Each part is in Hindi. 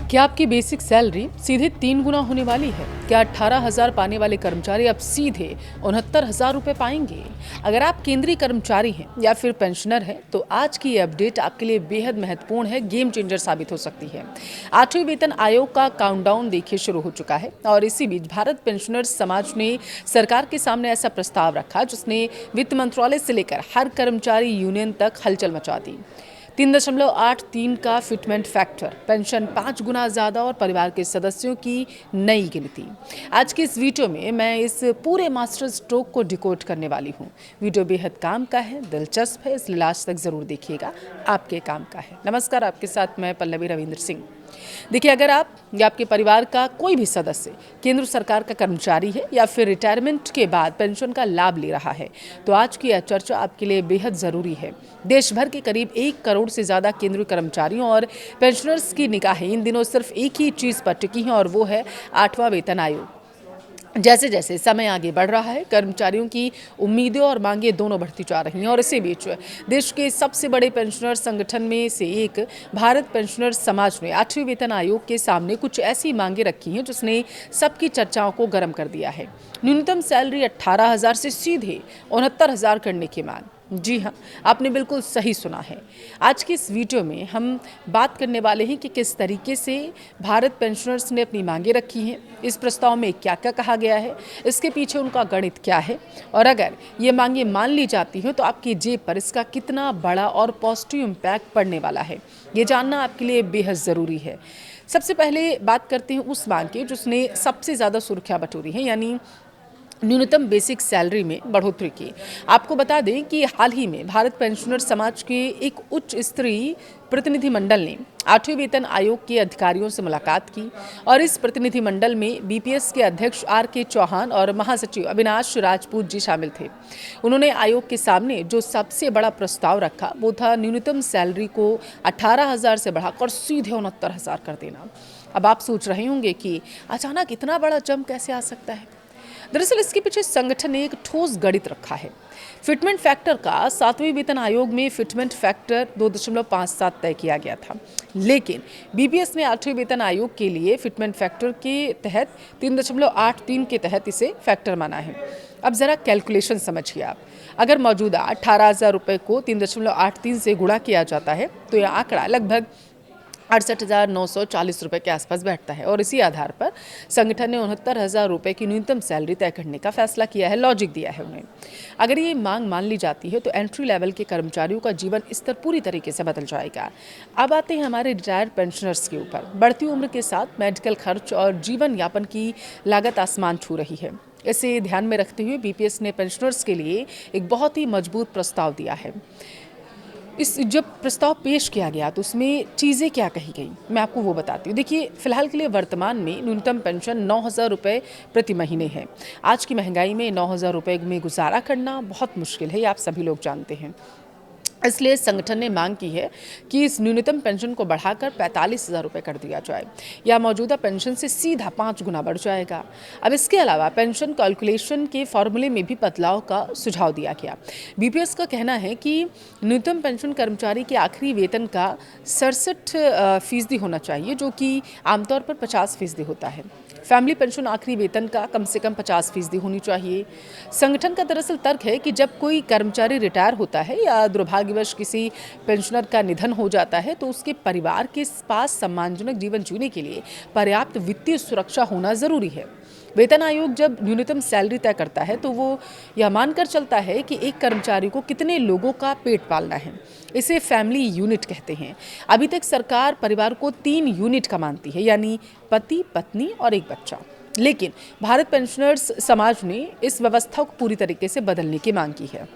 क्या आपकी बेसिक सैलरी सीधे 3 गुना होने वाली है? क्या 18,000 पाने वाले कर्मचारी अब सीधे 69,000 रुपये पाएंगे? अगर आप केंद्रीय कर्मचारी हैं या फिर पेंशनर हैं तो आज की ये अपडेट आपके लिए बेहद महत्वपूर्ण है, गेम चेंजर साबित हो सकती है। 8वें वेतन आयोग का काउंटडाउन देखिए शुरू हो चुका है और इसी बीच भारत पेंशनर्स समाज ने सरकार के सामने ऐसा प्रस्ताव रखा जिसने वित्त मंत्रालय से लेकर हर कर्मचारी यूनियन तक हलचल मचा दी। 3.83 का फिटमेंट फैक्टर, पेंशन 5 गुना ज़्यादा और परिवार के सदस्यों की नई गिनती। आज के इस वीडियो में मैं इस पूरे मास्टर स्ट्रोक को डिकोड करने वाली हूँ। वीडियो बेहद काम का है, दिलचस्प है, इसलिए लास्ट तक ज़रूर देखिएगा, आपके काम का है। नमस्कार, आपके साथ मैं पल्लवी रविंद्र सिंह। देखिए, अगर आप या आपके परिवार का कोई भी सदस्य केंद्र सरकार का कर्मचारी है या फिर रिटायरमेंट के बाद पेंशन का लाभ ले रहा है तो आज की यह चर्चा आपके लिए बेहद ज़रूरी है। देश भर के करीब 1 करोड़ से ज़्यादा केंद्रीय कर्मचारियों और पेंशनर्स की निगाहें इन दिनों सिर्फ एक ही चीज़ पर टिकी हैं और वो है 8वां वेतन आयोग। जैसे जैसे समय आगे बढ़ रहा है, कर्मचारियों की उम्मीदें और मांगें दोनों बढ़ती जा रही हैं और इसी बीच देश के सबसे बड़े पेंशनर संगठन में से एक भारत पेंशनर समाज ने 8वें वेतन आयोग के सामने कुछ ऐसी मांगें रखी हैं जिसने सबकी चर्चाओं को गर्म कर दिया है। न्यूनतम सैलरी 18,000 से सीधे 69,000 करने की मांग। जी हाँ, आपने बिल्कुल सही सुना है। आज की इस वीडियो में हम बात करने वाले हैं कि किस तरीके से भारत पेंशनर्स ने अपनी मांगें रखी हैं, इस प्रस्ताव में क्या क्या कहा गया है, इसके पीछे उनका गणित क्या है और अगर ये मांगें मान ली जाती हैं तो आपकी जेब पर इसका कितना बड़ा और पॉजिटिव इम्पैक्ट पड़ने वाला है, ये जानना आपके लिए बेहद ज़रूरी है। सबसे पहले बात करते हैं उस मांग की जिसने सबसे ज़्यादा सुर्खियाँ बटोरी हैं, यानी न्यूनतम बेसिक सैलरी में बढ़ोतरी की। आपको बता दें कि हाल ही में भारत पेंशनर समाज के एक उच्च स्तरीय प्रतिनिधिमंडल ने 8वें वेतन आयोग के अधिकारियों से मुलाकात की और इस प्रतिनिधिमंडल में बीपीएस के अध्यक्ष आर.के. चौहान और महासचिव अविनाश राजपूत जी शामिल थे। उन्होंने आयोग के सामने जो सबसे बड़ा प्रस्ताव रखा वो था न्यूनतम सैलरी को 18,000 से बढ़ाकर सीधे 69,000 कर देना। अब आप सोच रहे होंगे कि अचानक इतना बड़ा जंप कैसे आ सकता है। दरअसल इसके पीछे संगठन ने एक ठोस गणित रखा है। फिटमेंट फैक्टर का 7वें वेतन आयोग में फिटमेंट फैक्टर 2.57 तय किया गया था, लेकिन बीपीएस ने 8वें वेतन आयोग के लिए फिटमेंट फैक्टर के तहत 3.83 के तहत इसे फैक्टर माना है। अब जरा कैलकुलेशन समझिए आप। अगर मौजूदा 18,000 रुपये को 3.83 से गुणा किया जाता है तो यह आंकड़ा लगभग 68,940 रुपये के आसपास बैठता है और इसी आधार पर संगठन ने 69,000 रुपये की न्यूनतम सैलरी तय करने का फैसला किया है, लॉजिक दिया है उन्हें। अगर ये मांग मान ली जाती है तो एंट्री लेवल के कर्मचारियों का जीवन स्तर पूरी तरीके से बदल जाएगा। अब आते हैं हमारे रिटायर्ड पेंशनर्स के ऊपर। बढ़ती उम्र के साथ मेडिकल खर्च और जीवन यापन की लागत आसमान छू रही है। इसे ध्यान में रखते हुए बीपीएस ने पेंशनर्स के लिए एक बहुत ही मजबूत प्रस्ताव दिया है। जब प्रस्ताव पेश किया गया तो उसमें चीज़ें क्या कही गई, मैं आपको वो बताती हूँ। देखिए, फिलहाल के लिए वर्तमान में न्यूनतम पेंशन 9,000 रुपये प्रति महीने है। आज की महंगाई में 9,000 रुपये में गुजारा करना बहुत मुश्किल है, ये आप सभी लोग जानते हैं। इसलिए संगठन ने मांग की है कि इस न्यूनतम पेंशन को बढ़ाकर 45,000 रुपये कर दिया जाए या मौजूदा पेंशन से सीधा 5 गुना बढ़ जाएगा। अब इसके अलावा पेंशन कैलकुलेशन के फॉर्मूले में भी बदलाव का सुझाव दिया गया। बीपीएस का कहना है कि न्यूनतम पेंशन कर्मचारी के आखिरी वेतन का 67% होना चाहिए, जो कि आमतौर पर 50% होता है। फैमिली पेंशन आखिरी वेतन का कम से कम 50% होनी चाहिए। संगठन का दरअसल तर्क है कि जब कोई कर्मचारी रिटायर होता है या दुर्भाग्यवश किसी पेंशनर का निधन हो जाता है तो उसके परिवार के पास सम्मानजनक जीवन जीने के लिए पर्याप्त वित्तीय सुरक्षा होना जरूरी है। वेतन आयोग जब न्यूनतम सैलरी तय करता है तो वो यह मानकर चलता है कि एक कर्मचारी को कितने लोगों का पेट पालना है। इसे फैमिली यूनिट कहते हैं। अभी तक सरकार परिवार को 3 यूनिट का मानती है, यानी पति, पत्नी और एक बच्चा। लेकिन भारत पेंशनर्स समाज ने इस व्यवस्था को पूरी तरीके से बदलने की मांग की है।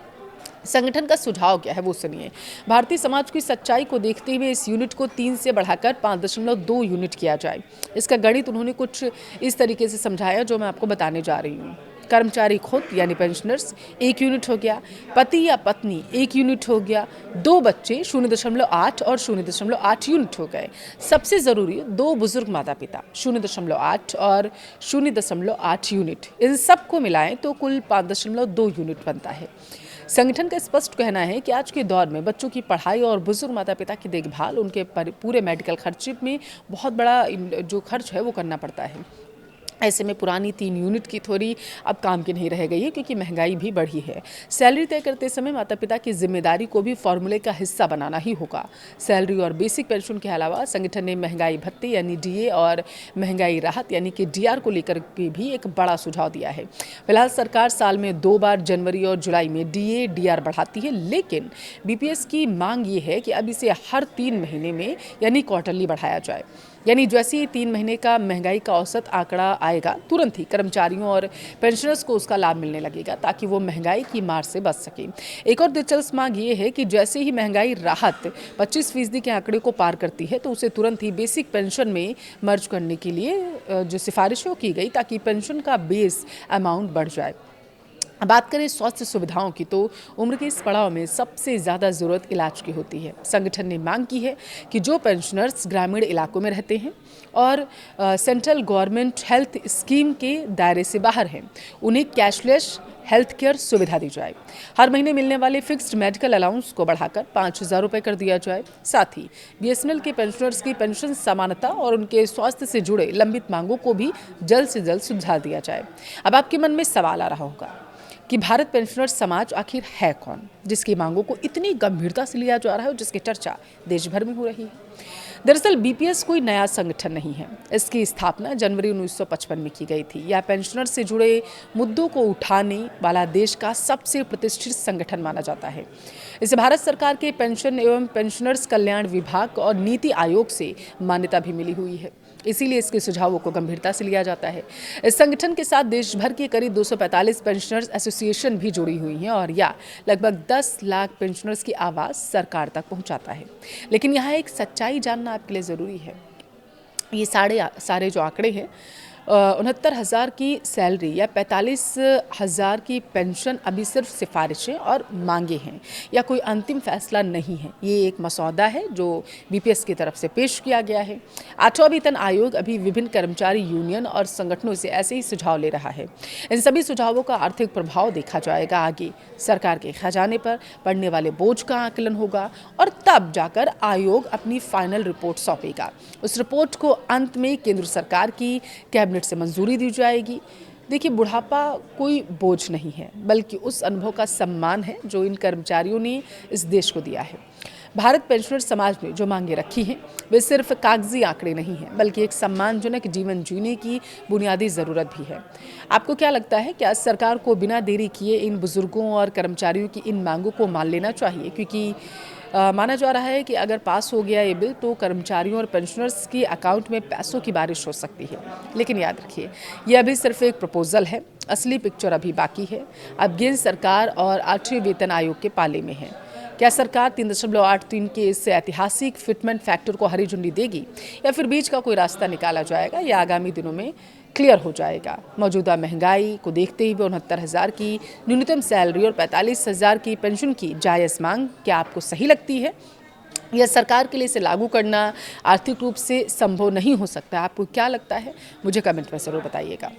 संगठन का सुझाव क्या है वो सुनिए। भारतीय समाज की सच्चाई को देखते हुए इस यूनिट को 3 से बढ़ाकर 5.2 यूनिट किया जाए। इसका गणित उन्होंने कुछ इस तरीके से समझाया जो मैं आपको बताने जा रही हूँ। कर्मचारी खुद यानी पेंशनर्स 1 यूनिट हो गया, पति या पत्नी 1 यूनिट हो गया, 2 बच्चे 0.8 और 0.8 यूनिट हो गए। सबसे ज़रूरी 2 बुजुर्ग माता पिता 0.8 और 0.8 यूनिट। इन सबको मिलाएं तो कुल 5.2 यूनिट बनता है। संगठन का स्पष्ट कहना है कि आज के दौर में बच्चों की पढ़ाई और बुजुर्ग माता पिता की देखभाल, उनके पूरे मेडिकल खर्चे में बहुत बड़ा जो खर्च है वो करना पड़ता है। ऐसे में पुरानी 3 यूनिट की थ्योरी अब काम की नहीं रह गई है, क्योंकि महंगाई भी बढ़ी है। सैलरी तय करते समय माता पिता की जिम्मेदारी को भी फॉर्मूले का हिस्सा बनाना ही होगा। सैलरी और बेसिक पेंशन के अलावा संगठन ने महंगाई भत्ते यानी डीए और महंगाई राहत यानी कि डीआर को लेकर के भी एक बड़ा सुझाव दिया है। फिलहाल सरकार साल में 2 बार जनवरी और जुलाई में डीए डीआर बढ़ाती है, लेकिन बीपीएस की मांग ये है कि अब इसे हर 3 महीने में यानी क्वार्टरली बढ़ाया जाए। यानी जैसे ही 3 महीने का महंगाई का औसत आंकड़ा आएगा, तुरंत ही कर्मचारियों और पेंशनर्स को उसका लाभ मिलने लगेगा, ताकि वो महंगाई की मार से बच सके। एक और दिलचस्प मांग ये है कि जैसे ही महंगाई राहत 25% के आंकड़े को पार करती है, तो उसे तुरंत ही बेसिक पेंशन में मर्ज करने के लिए जो सिफारिशों की गई, ताकि पेंशन का बेस अमाउंट बढ़ जाए। बात करें स्वास्थ्य सुविधाओं की, तो उम्र के इस पड़ाव में सबसे ज़्यादा ज़रूरत इलाज की होती है। संगठन ने मांग की है कि जो पेंशनर्स ग्रामीण इलाकों में रहते हैं और सेंट्रल गवर्नमेंट हेल्थ स्कीम के दायरे से बाहर हैं, उन्हें कैशलेस हेल्थ केयर सुविधा दी जाए। हर महीने मिलने वाले फिक्स्ड मेडिकल अलाउंस को बढ़ाकर 5,000 रुपये कर दिया जाए। साथ ही बीएसएनएल के पेंशनर्स की पेंशन समानता और उनके स्वास्थ्य से जुड़े लंबित मांगों को भी जल्द से जल्द सुलझा दिया जाए। अब आपके मन में सवाल आ रहा होगा कि भारत पेंशनर समाज आखिर है कौन, जिसकी मांगों को इतनी गंभीरता से लिया जा रहा है और जिसकी चर्चा देश भर में हो रही है। दरअसल बीपीएस कोई नया संगठन नहीं है। इसकी स्थापना जनवरी 1955 में की गई थी। यह पेंशनर से जुड़े मुद्दों को उठाने वाला देश का सबसे प्रतिष्ठित संगठन माना जाता है। इसे भारत सरकार के पेंशन एवं पेंशनर्स कल्याण विभाग और नीति आयोग से मान्यता भी मिली हुई है, इसीलिए इसके सुझावों को गंभीरता से लिया जाता है। इस संगठन के साथ देश भर के करीब 245 पेंशनर्स एसोसिएशन भी जुड़ी हुई हैं और यह लगभग 10 लाख पेंशनर्स की आवाज़ सरकार तक पहुंचाता है। लेकिन यहाँ एक सच्चाई जानना आपके लिए ज़रूरी है। ये सारे जो आंकड़े हैं, 69,000 की सैलरी या 45,000 की पेंशन अभी सिर्फ सिफारिशें और मांगे हैं, या कोई अंतिम फैसला नहीं है। ये एक मसौदा है जो बीपीएस की तरफ से पेश किया गया है। 8वां वेतन आयोग अभी विभिन्न कर्मचारी यूनियन और संगठनों से ऐसे ही सुझाव ले रहा है। इन सभी सुझावों का आर्थिक प्रभाव देखा जाएगा आगे। सरकार के खजाने पर पड़ने वाले बोझ का आकलन होगा और तब जाकर आयोग अपनी फाइनल रिपोर्ट सौंपेगा। उस रिपोर्ट को अंत में केंद्र सरकार की कैबिनेट से मंजूरी दी जाएगी। देखिए, बुढ़ापा कोई बोझ नहीं है, बल्कि उस अनुभव का सम्मान है जो इन कर्मचारियों ने इस देश को दिया है। भारत पेंशनर समाज ने जो मांगे रखी हैं, वे सिर्फ कागजी आंकड़े नहीं हैं, बल्कि एक सम्मानजनक जीवन जीने की बुनियादी ज़रूरत भी है। आपको क्या लगता है, क्या सरकार को बिना देरी किए इन बुजुर्गों और कर्मचारियों की इन मांगों को मान लेना चाहिए? क्योंकि माना जा रहा है कि अगर पास हो गया ये बिल, तो कर्मचारियों और पेंशनर्स के अकाउंट में पैसों की बारिश हो सकती है। लेकिन याद रखिए, यह अभी सिर्फ एक प्रपोजल है, असली पिक्चर अभी बाकी है। अब गेंद सरकार और 8वें वेतन आयोग के पाले में है। क्या सरकार 3.83 के इस ऐतिहासिक फिटमेंट फैक्टर को हरी झंडी देगी, या फिर बीच का कोई रास्ता निकाला जाएगा? या आगामी दिनों में क्लियर हो जाएगा। मौजूदा महंगाई को देखते हुए 69,000 की न्यूनतम सैलरी और 45,000 की पेंशन की जायज़ मांग क्या आपको सही लगती है? यह सरकार के लिए इसे लागू करना आर्थिक रूप से संभव नहीं हो सकता? आपको क्या लगता है? मुझे कमेंट में ज़रूर बताइएगा।